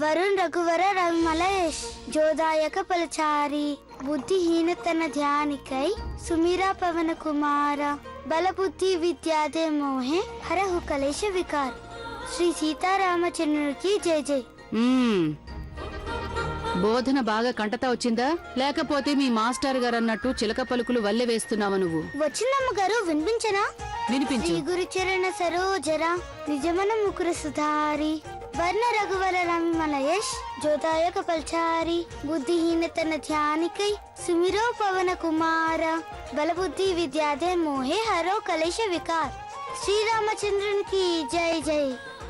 వరుణ్ రఘువర రవిమలేష్ జోదాయక పలచారి బుద్ధిహీనతన ధ్యానికై సుమీరా పవన కుమార బలబుద్ధి విద్యాదే మోహే హరహు కలేశ vicar. Shri సీతారామచంద్రునికి జై జై. బోధన బాగా కంటతా వచ్చిందా, లేకపోతే మీ మాస్టర్ గారు అన్నట్టు చిలక పలుకులు వల్లె వేస్తున్నావా నువ్వు? వచ్చిందమ్మ గారు, వినిపించనా? వినిపించు. శ్రీ గురు చరణ సరోజరా నిజమన ముకుర సుధారి వర్ణ రఘువర రమిమలయేష్ జోదాయక పల్చారి బుద్ధిహీనతన ధ్యానికై సుమిరో పవన కుమార బలబుద్ధి విద్యాదే మోహే హరో కలేశ వికార్. శ్రీరామచంద్రునికి జై జై.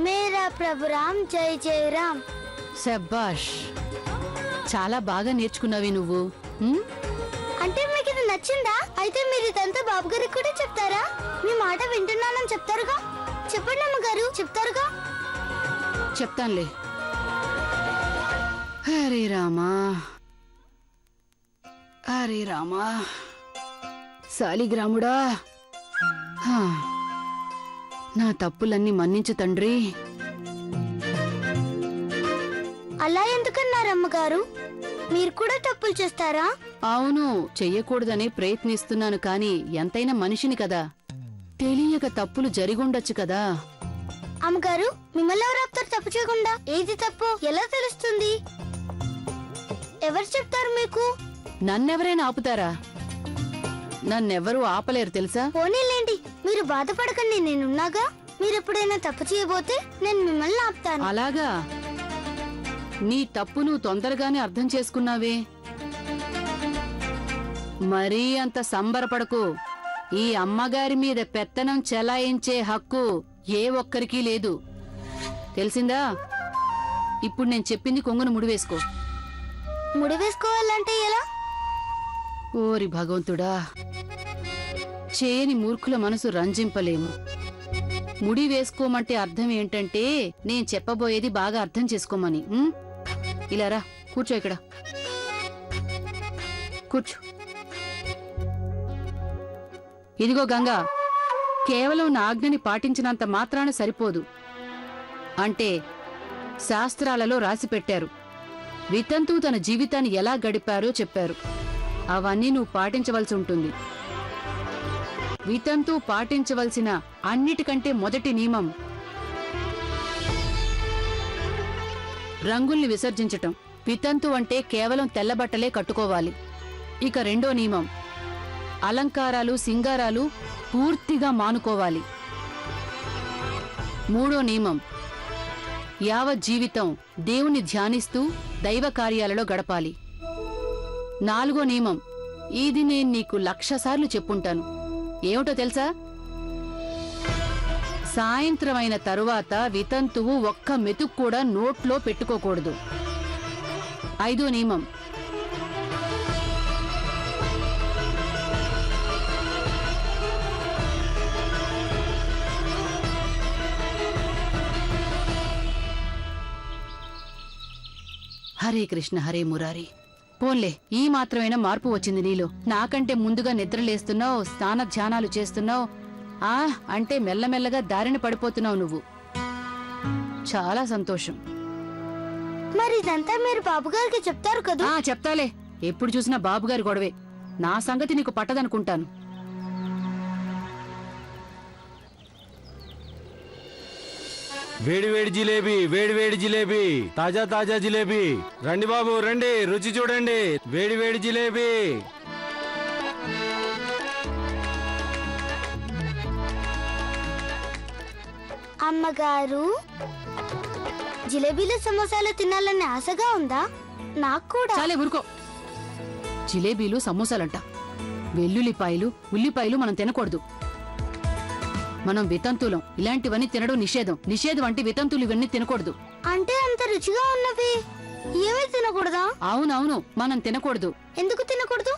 మేరా ప్రభు రామ్ జై జై రామ్. శబ్బాష్, చాలా బాగా నేర్చుకున్నావి నువ్వు. అంటే మీకు ఇది నచ్చిందా? అయితే మీరు ఇదంతా బాబు గారికి కూడా చెప్తారా? మీ మాట వింటున్నానని చెప్తారుగా? చెప్పండి అమ్మగారు, చెప్తారుగా? చెప్తానులే. హరే రామా హరే రామా సాలిగ్రాముడా, నా తప్పులన్నీ మన్నించు తండ్రి. అలా ఎందుకన్నారమ్మగారు? మీరు కూడా తప్పులు చేస్తారా? అవును, చెయ్యకూడదని ప్రయత్నిస్తున్నాను, కాని ఎంతైనా మనిషిని కదా, తెలియక తప్పులు జరిగుండొచ్చు కదా. అమ్మగారు, మిమ్మల్ని ఎవరు ఆపుతారు తప్పు చేయకుండా? ఏది తప్పు ఎలా తెలుస్తుంది? ఎవరు చెప్తారు మీకు? నన్నెవరైనా ఆపుతారా? నన్నెవరూ ఆపలేరు తెలుసా. పోనీలేండి, మీరు బాధపడకండి, నేనున్నాగా. మీరు ఎప్పుడైనా తప్పు చేయబోతే నేను మిమ్మల్ని ఆపుతాను. అలాగా? నీ తప్పు నువ్వు తొందరగానే అర్థం చేసుకున్నావే. మరీ అంత సంబరపడకు. ఈ అమ్మగారి మీద పెత్తనం చెలాయించే హక్కు ఏ ఒక్కరికీ లేదు, తెలిసిందా? ఇప్పుడు నేను చెప్పింది కొంగును ముడివేసుకో. ముడివేసుకోవాలంటే ఎలా? ఓరి భగవంతుడా, చేయని మూర్ఖుల మనసు రంజింపలేము. ముడి వేసుకోమంటే అర్థం ఏంటంటే నేను చెప్పబోయేది బాగా అర్థం చేసుకోమని. ఇలా రా, కూర్చో. ఇక్కడ కూర్చో. ఇదిగో గంగా, కేవలం నా ఆజ్ఞని పాటించినంత మాత్రాన సరిపోదు. అంటే శాస్త్రాలలో రాసి పెట్టారు, వితంతు తన జీవితాన్ని ఎలా గడిపారో చెప్పారు. అవన్నీ నువ్వు పాటించవలసి ఉంటుంది. వితంతు పాటించవలసిన అన్నిటికంటే మొదటి నియమం రంగుల్ని విసర్జించటం. వితంతు అంటే కేవలం తెల్లబట్టలే కట్టుకోవాలి. ఇక రెండో నియమం, అలంకారాలు సింగారాలు పూర్తిగా మానుకోవాలి. మూడో నియమం, యావత్ జీవితం దేవుని ధ్యానిస్తూ దైవ కార్యాలలో గడపాలి. నాలుగో నియమం, ఇది నేను నీకు 1,00,000 సార్లు చెప్పుంటాను. ఏమిటో తెలుసా? సాయంత్రం అయిన తరువాత వితంతువు ఒక్క మెతుకు కూడా నోట్లో పెట్టుకోకూడదు. ఐదో నియమం, హరే కృష్ణ హరే మురారి. పోన్లే, ఈ మాత్రమైనా మార్పు వచ్చింది నీలో. నాకంటే ముందుగా నిద్రలేస్తున్నావు, స్నాన ధ్యానాలు చేస్తున్నావు. అంటే మెల్లమెల్లగా దారిన పడిపోతున్నావు నువ్వు. చాలా సంతోషం. మరి ఇదంతా మీరు బాబుగారికి చెప్తారు కదా? చెప్తాలే. ఎప్పుడు చూసినా బాబుగారి గొడవే. నా సంగతి నీకు పట్టదనుకుంటాను. వేడి వేడి జిలేబీ, వేడి వేడి జిలేబీ, తాజా తాజా జిలేబీ. రండి బాబు రండి, రుచి చూడండి. వేడి వేడి జిలేబీ. అమ్మగారు, జిలేబీలు సమోసాలు తినాలని ఆశగా ఉందా? నాకు కూడా. చాలే ఊరుకో. జిలేబీలు సమోసాలంట. వెల్లుల్లిపాయలు ఉల్లిపాయలు మనం తినకూడదు. మనం వితంతులం, ఇలాంటివన్నీ తినడం నిషేధం. నిషేధం అంటే వితంతులు ఇవన్నీ తినకూడదు. అంటే అంత రుచిగా ఉన్నవి ఏమీ తినకూడదా? అవునవును, మనం తినకూడదు. ఎందుకు తినకూడదు?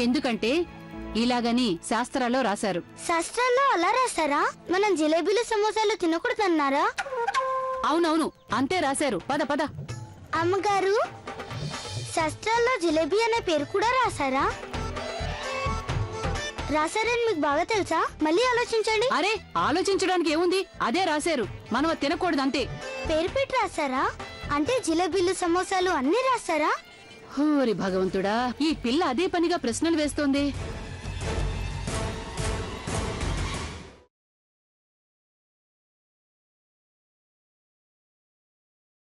ఎందుకంటే ఇలాగని శాస్త్రాల్లో రాశారు. శాస్త్రాల్లో అలా రాశారా? మనం జిలేబీలు సమోసాలు తినకూడదన్నారా? అవునవును, అంతే రాశారు. పద పద. అమ్మగారు, శాస్త్రాల్లో జిలేబీ అనే పేరు కూడా రాశారా? రాశారని మీకు బాగా తెలుసా? మళ్ళీ ఆలోచించండి. అరే, ఆలోచించడానికి ఏముంది, అదే రాశారు. మనం తినకూడదు అంతే. పేరు పెట్టి రాశారా? అంటే జిలేబీలు సమోసాలు అన్ని రాస్తారా? హోరి భగవంతుడా, ఈ పిల్ల అదే పనిగా ప్రశ్నలు వేస్తోంది.